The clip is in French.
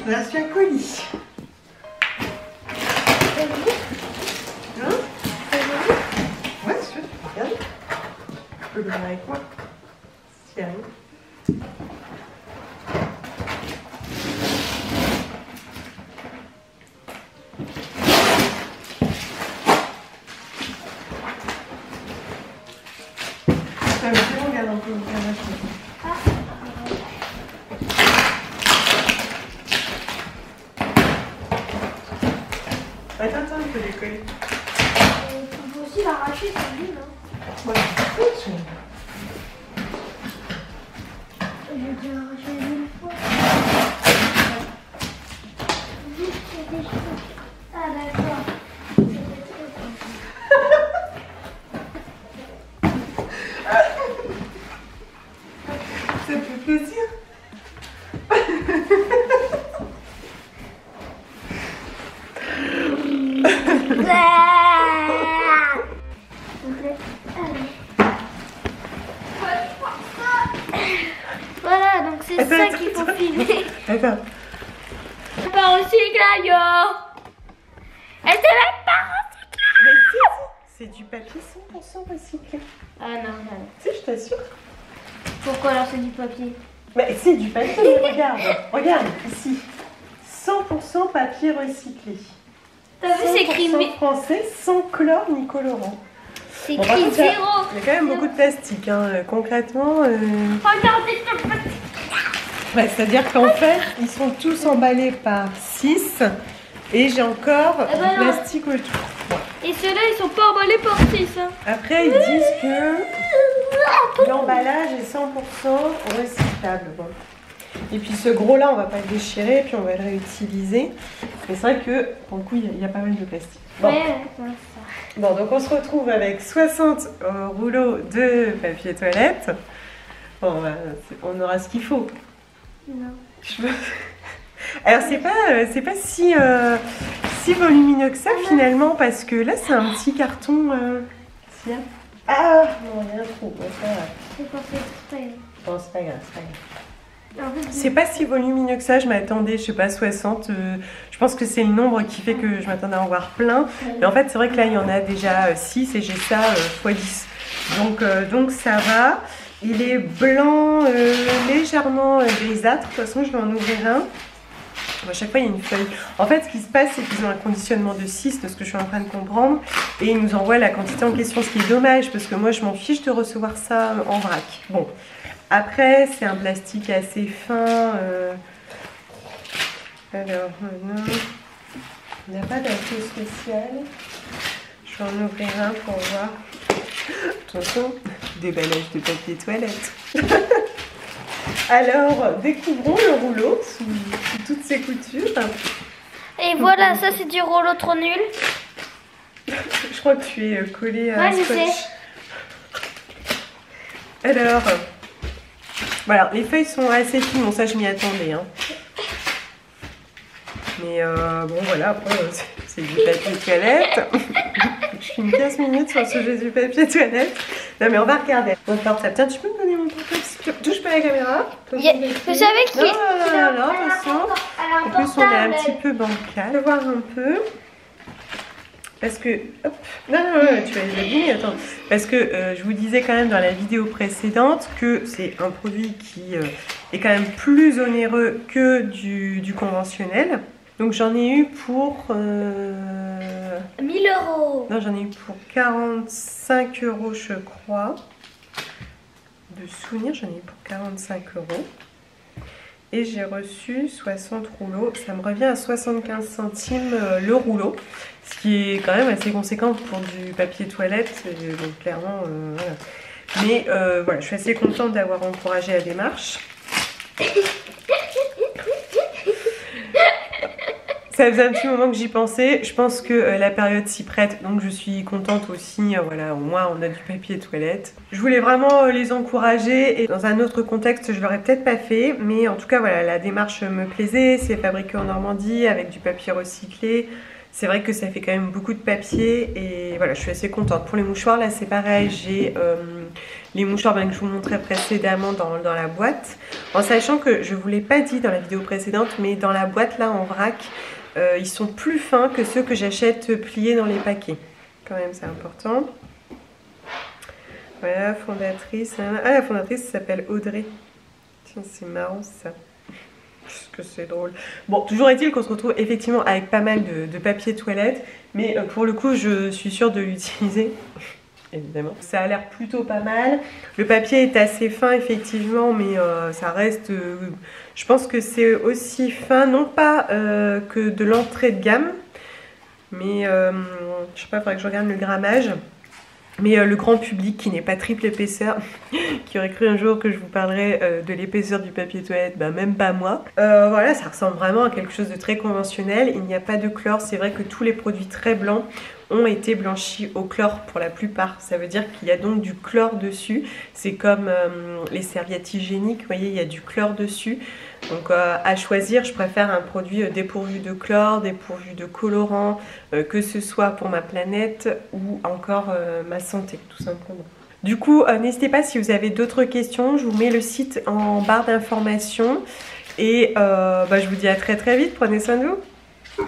On a reçu un colis. Hein? Ouais, sûr, regarde. Tu peux l'ouvrir avec moi. S'il y a rien. Ah, mais c'est bon, regarde, on peut ouvrir la chose. Attends, il faut décoller. On peut aussi l'arracher, c'est lui, non? Ouais, J'ai déjà arraché une fois. Ah d'accord. ça te fait plaisir. Voilà, donc c'est ça Attends, qu'il faut filmer. Attends. C'est pas recyclage. Et c'est même pas recyclage. Mais si, c'est du papier 100% recyclé. Ah non, non. Si, je t'assure. Pourquoi alors c'est du papier? Mais c'est du papier, regarde, ici. 100% papier recyclé. T'as vu, c'est écrit 100% français, sans chlore ni colorant. c'est Bon, par écrit contre, il y a 0. quand même beaucoup de plastique, hein. Concrètement. Regardez ce plastique. Ouais, c'est-à-dire qu'en fait, ils sont tous emballés par 6 et j'ai encore Eh ben du non. plastique autour. Bon. Et ceux-là, ils sont pas emballés par 6. Hein. Après, ils disent que l'emballage est 100% recyclable. Bon. Et puis ce gros-là, on va pas le déchirer, puis on va le réutiliser. Mais c'est vrai que, pour le coup, il y a pas mal de plastique. Bon. Ouais, c'est ça. Bon, donc on se retrouve avec 60 rouleaux de papier toilette. Bon, bah, on aura ce qu'il faut. Non. Alors c'est pas si volumineux que ça finalement, parce que là c'est un petit carton. Qu'est-ce qu'il y a? Ah non, il y a un trou. Bon, c'est pas grave. C'est pas fait exprès. Bon, c'est pas grave, c'est pas grave. En fait, C'est pas si volumineux que ça, je m'attendais, je sais pas, 60. Je pense que c'est le nombre qui fait que je m'attendais à en voir plein. Mais en fait, c'est vrai que là, il y en a déjà 6 et j'ai ça x 10. Donc ça va. Il est blanc, légèrement grisâtre. De toute façon, je vais en ouvrir un. À chaque fois, il y a une feuille. En fait, ce qui se passe, c'est qu'ils ont un conditionnement de 6, de ce que je suis en train de comprendre. Et ils nous envoient la quantité en question, ce qui est dommage, parce que moi, je m'en fiche de recevoir ça en vrac. Bon. Après, c'est un plastique assez fin. Alors, non. Il n'y a pas d'info spécial. Je vais en ouvrir un pour voir. Attention, déballage de papier toilette. Alors, découvrons le rouleau sous toutes ses coutures. Et voilà, ça c'est du rouleau trop nul. Je crois que tu es collé à Ouais, un je scotch. sais. Alors, voilà, les feuilles sont assez fines. Bon, ça, je m'y attendais. Hein. Mais bon, voilà, après, c'est du papier toilette. Je filme 15 minutes sur le sujet du papier toilette. Non, mais on va regarder. Mon portable. Tiens, tu peux me donner mon portable? Touche pas la caméra. Vous savez qui Non, attention. En plus, on est un petit peu bancal. Je vais voir un peu. Parce que... Hop. Non, tu vas les abîmer, attends. Parce que je vous disais quand même dans la vidéo précédente que c'est un produit qui est quand même plus onéreux que du conventionnel. Donc j'en ai eu pour... 1000 €. Non, j'en ai eu pour 45 € je crois. De souvenir, j'en ai eu pour 45 €. Et j'ai reçu 60 rouleaux. Ça me revient à 75 centimes le rouleau. Ce qui est quand même assez conséquent pour du papier toilette. Donc clairement, voilà. Mais voilà, je suis assez contente d'avoir encouragé la démarche. Ça faisait un petit moment que j'y pensais. Je pense que la période s'y prête. Donc je suis contente aussi. Voilà, au moins on a du papier toilette. Je voulais vraiment les encourager. Et dans un autre contexte, je l'aurais peut-être pas fait. Mais en tout cas, voilà, la démarche me plaisait. C'est fabriqué en Normandie avec du papier recyclé. C'est vrai que ça fait quand même beaucoup de papier. Et voilà, je suis assez contente. Pour les mouchoirs, là c'est pareil. les mouchoirs que je vous montrais précédemment dans la boîte. En sachant que je ne vous l'ai pas dit dans la vidéo précédente, mais dans la boîte là en vrac, ils sont plus fins que ceux que j'achète pliés dans les paquets. Quand même, c'est important. Voilà, fondatrice. Ah, la fondatrice s'appelle Audrey. Tiens, c'est marrant ça. Qu'est-ce que c'est drôle. Bon, toujours est-il qu'on se retrouve effectivement avec pas mal de papier toilette. Mais pour le coup, je suis sûre de l'utiliser. Évidemment. Ça a l'air plutôt pas mal. Le papier est assez fin effectivement, mais ça reste... je pense que c'est aussi fin, non pas que de l'entrée de gamme. Mais je sais pas, il faudrait que je regarde le grammage. Mais le grand public qui n'est pas triple épaisseur, qui aurait cru un jour que je vous parlerais de l'épaisseur du papier toilette, bah même pas moi. Voilà, ça ressemble vraiment à quelque chose de très conventionnel. Il n'y a pas de chlore, c'est vrai que tous les produits très blancs ont été blanchis au chlore pour la plupart. Ça veut dire qu'il y a donc du chlore dessus. C'est comme les serviettes hygiéniques, vous voyez, il y a du chlore dessus. Donc à choisir, je préfère un produit dépourvu de chlore, dépourvu de colorant, que ce soit pour ma planète ou encore ma santé, tout simplement. Du coup, n'hésitez pas si vous avez d'autres questions, je vous mets le site en barre d'informations. Et je vous dis à très très vite, prenez soin de vous.